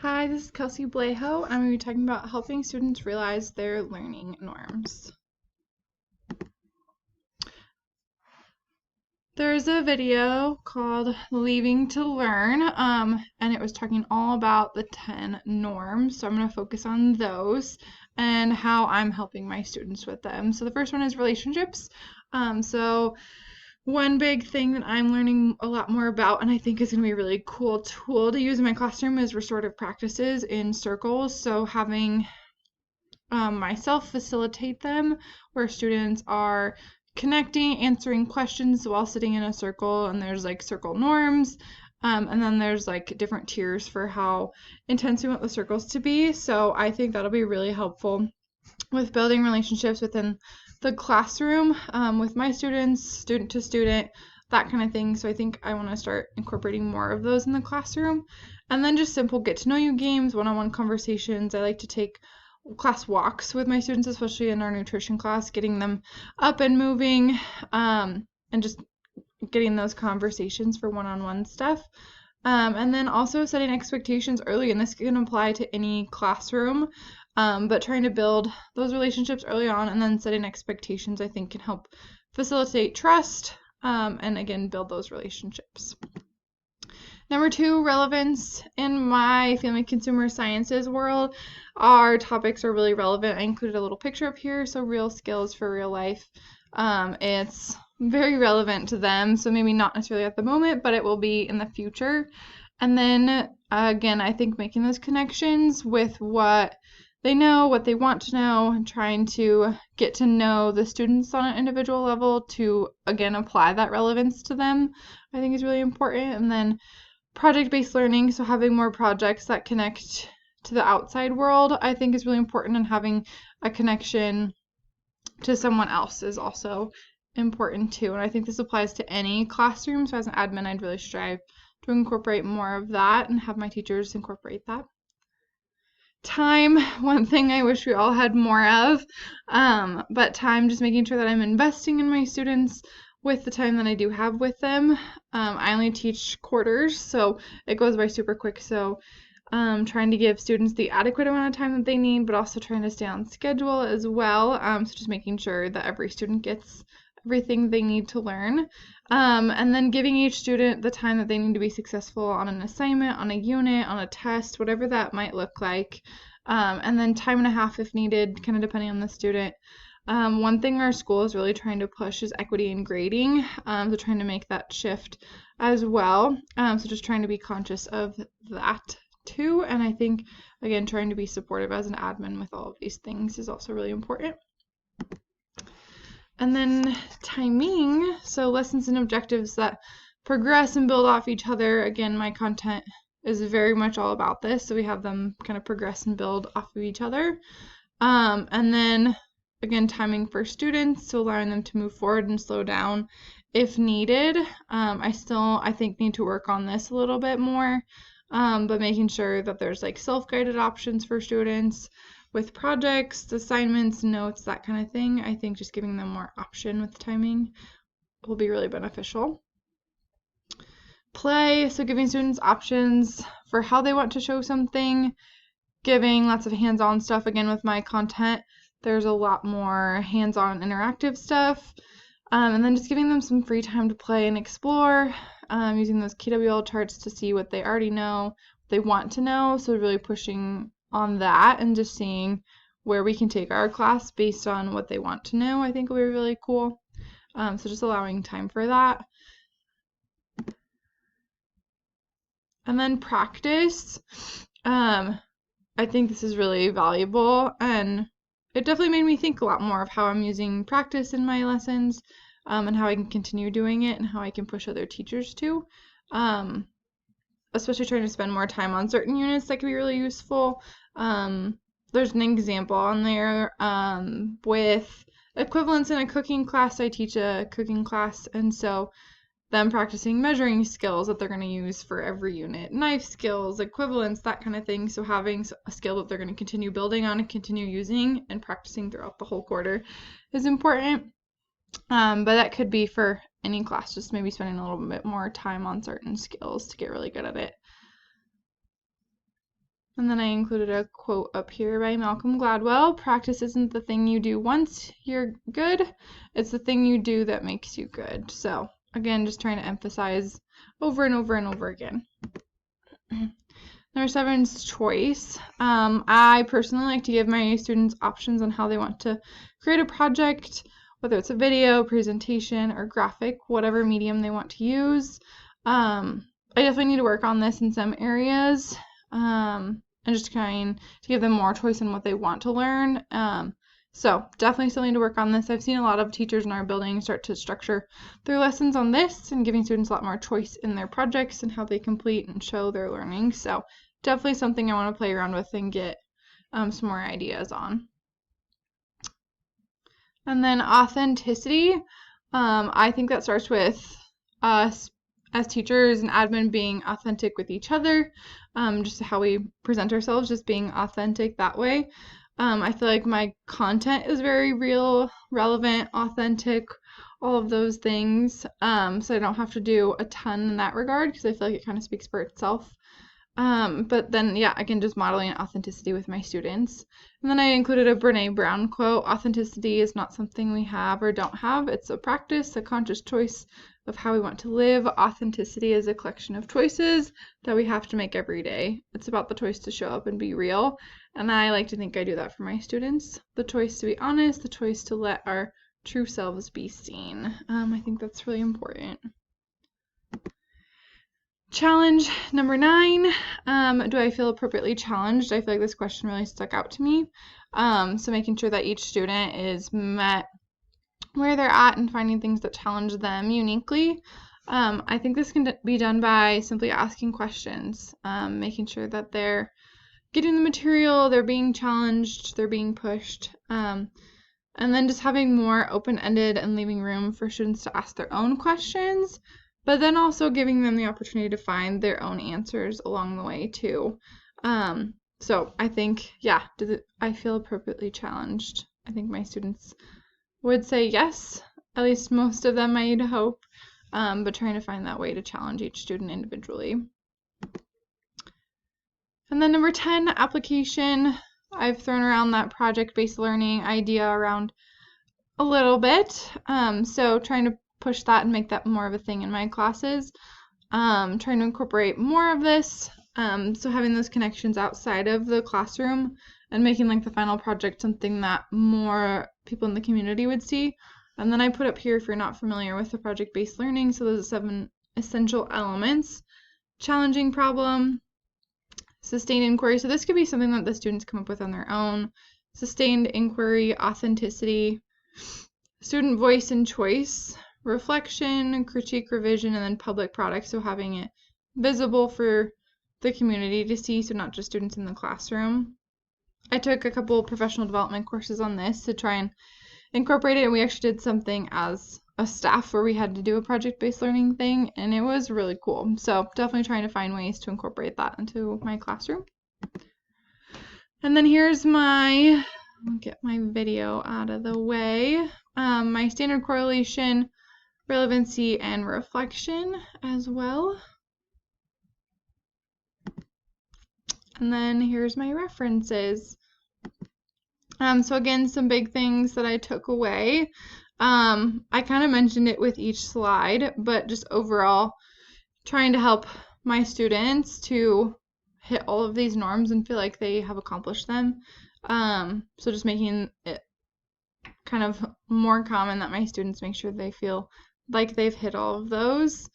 Hi, this is Kelsey Blejo, and I'm going to be talking about helping students realize their learning norms. There's a video called Leaving to Learn, and it was talking all about the 10 norms. So I'm going to focus on those and how I'm helping my students with them. So the first one is relationships. So one big thing that I'm learning a lot more about, and I think is going to be a really cool tool to use in my classroom, is restorative practices in circles. So having myself facilitate them where students are connecting, answering questions while sitting in a circle, and there's like circle norms. And then there's like different tiers for how intense we want the circles to be. So I think that'll be really helpful with building relationships within the classroom with my students, student to student, that kind of thing. So I think I want to start incorporating more of those in the classroom. And then just simple get to know you games, one-on-one conversations. I like to take class walks with my students, especially in our nutrition class, getting them up and moving, and just getting those conversations for one-on-one stuff. And then also setting expectations early, and this can apply to any classroom, but trying to build those relationships early on and then setting expectations, I think, can help facilitate trust, and again, build those relationships. Number 2, relevance. In my family consumer sciences world, our topics are really relevant. I included a little picture up here, so real skills for real life. It's very relevant to them, so maybe not necessarily at the moment, but it will be in the future. And then, again, I think making those connections with what they know, what they want to know, and trying to get to know the students on an individual level to, again, apply that relevance to them, I think is really important. And then project-based learning, so having more projects that connect to the outside world, I think is really important, and having a connection to someone else is also important too. And I think this applies to any classroom, so as an admin, I'd really strive to incorporate more of that and have my teachers incorporate that. Time, one thing I wish we all had more of, but time, just making sure that I'm investing in my students with the time that I do have with them. I only teach quarters, so it goes by super quick. So trying to give students the adequate amount of time that they need, but also trying to stay on schedule as well. So just making sure that every student gets everything they need to learn. And then giving each student the time that they need to be successful on an assignment, on a unit, on a test, whatever that might look like. And then time and a half if needed, kind of depending on the student. One thing our school is really trying to push is equity in grading, so trying to make that shift as well. So just trying to be conscious of that too. And I think, again, trying to be supportive as an admin with all of these things is also really important. And then timing, so lessons and objectives that progress and build off each other. Again, my content is very much all about this, so we have them kind of progress and build off of each other. And then, again, timing for students, so allowing them to move forward and slow down if needed. I think, need to work on this a little bit more, but making sure that there's like self-guided options for students with projects, assignments, notes, that kind of thing. I think just giving them more option with timing will be really beneficial. Play, so giving students options for how they want to show something, giving lots of hands-on stuff. Again, with my content, there's a lot more hands-on interactive stuff. And then just giving them some free time to play and explore, using those KWL charts to see what they already know, what they want to know. So really pushing on that and just seeing where we can take our class based on what they want to know, I think will be really cool. So just allowing time for that. And then practice. I think this is really valuable, and it definitely made me think a lot more of how I'm using practice in my lessons, and how I can continue doing it and how I can push other teachers too. Especially trying to spend more time on certain units that can be really useful. There's an example on there with equivalence in a cooking class. I teach a cooking class, and so them practicing measuring skills that they're going to use for every unit, knife skills, equivalence, that kind of thing. So having a skill that they're going to continue building on and continue using and practicing throughout the whole quarter is important. But that could be for any class, just maybe spending a little bit more time on certain skills to get really good at it. And then I included a quote up here by Malcolm Gladwell. Practice isn't the thing you do once you're good, it's the thing you do that makes you good. So again, just trying to emphasize over and over and over again. Number 7 is choice. I personally like to give my students options on how they want to create a project, whether it's a video, presentation, or graphic, whatever medium they want to use. I definitely need to work on this in some areas, and just trying to give them more choice in what they want to learn. So definitely still need to work on this. I've seen a lot of teachers in our building start to structure their lessons on this and giving students a lot more choice in their projects and how they complete and show their learning. So definitely something I want to play around with and get some more ideas on. And then authenticity. I think that starts with us as teachers and admin being authentic with each other, just how we present ourselves, just being authentic that way. I feel like my content is very real, relevant, authentic, all of those things. So I don't have to do a ton in that regard because I feel like it kind of speaks for itself. But then, yeah, again, just modeling authenticity with my students. And then I included a Brene Brown quote. Authenticity is not something we have or don't have. It's a practice, a conscious choice of how we want to live. Authenticity is a collection of choices that we have to make every day. It's about the choice to show up and be real. And I like to think I do that for my students. The choice to be honest, the choice to let our true selves be seen. I think that's really important. Challenge number 9, do I feel appropriately challenged? I feel like this question really stuck out to me. So making sure that each student is met where they're at and finding things that challenge them uniquely. I think this can be done by simply asking questions, making sure that they're getting the material, they're being challenged, they're being pushed, and then just having more open-ended and leaving room for students to ask their own questions, but then also giving them the opportunity to find their own answers along the way too. So I think, yeah, I feel appropriately challenged? I think my students would say yes, at least most of them I'd hope, but trying to find that way to challenge each student individually. And then number 10, application. I've thrown around that project-based learning idea around a little bit, so trying to push that and make that more of a thing in my classes, trying to incorporate more of this, so having those connections outside of the classroom and making like the final project something that more people in the community would see. And then I put up here, if you're not familiar with the project-based learning, so those 7 essential elements: challenging problem, sustained inquiry, so this could be something that the students come up with on their own, sustained inquiry, authenticity, student voice and choice, reflection, critique, revision, and then public product, so having it visible for the community to see, so not just students in the classroom. I took a couple professional development courses on this to try and incorporate it, and we actually did something as a staff where we had to do a project-based learning thing, and it was really cool. So definitely trying to find ways to incorporate that into my classroom. And then here's I'll get my video out of the way, my standard correlation, relevancy, and reflection as well. And then here's my references. So again, some big things that I took away. I kind of mentioned it with each slide, but just overall trying to help my students to hit all of these norms and feel like they have accomplished them. So just making it kind of more common that my students make sure they feel like they've hit all of those.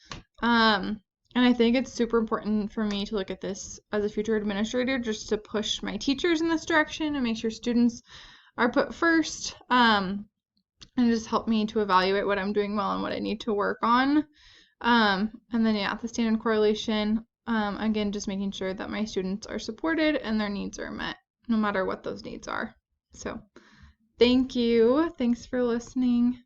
And I think it's super important for me to look at this as a future administrator, just to push my teachers in this direction and make sure students are put first, and just help me to evaluate what I'm doing well and what I need to work on. And then, yeah, the standard correlation, again, just making sure that my students are supported and their needs are met, no matter what those needs are. So thank you. Thanks for listening.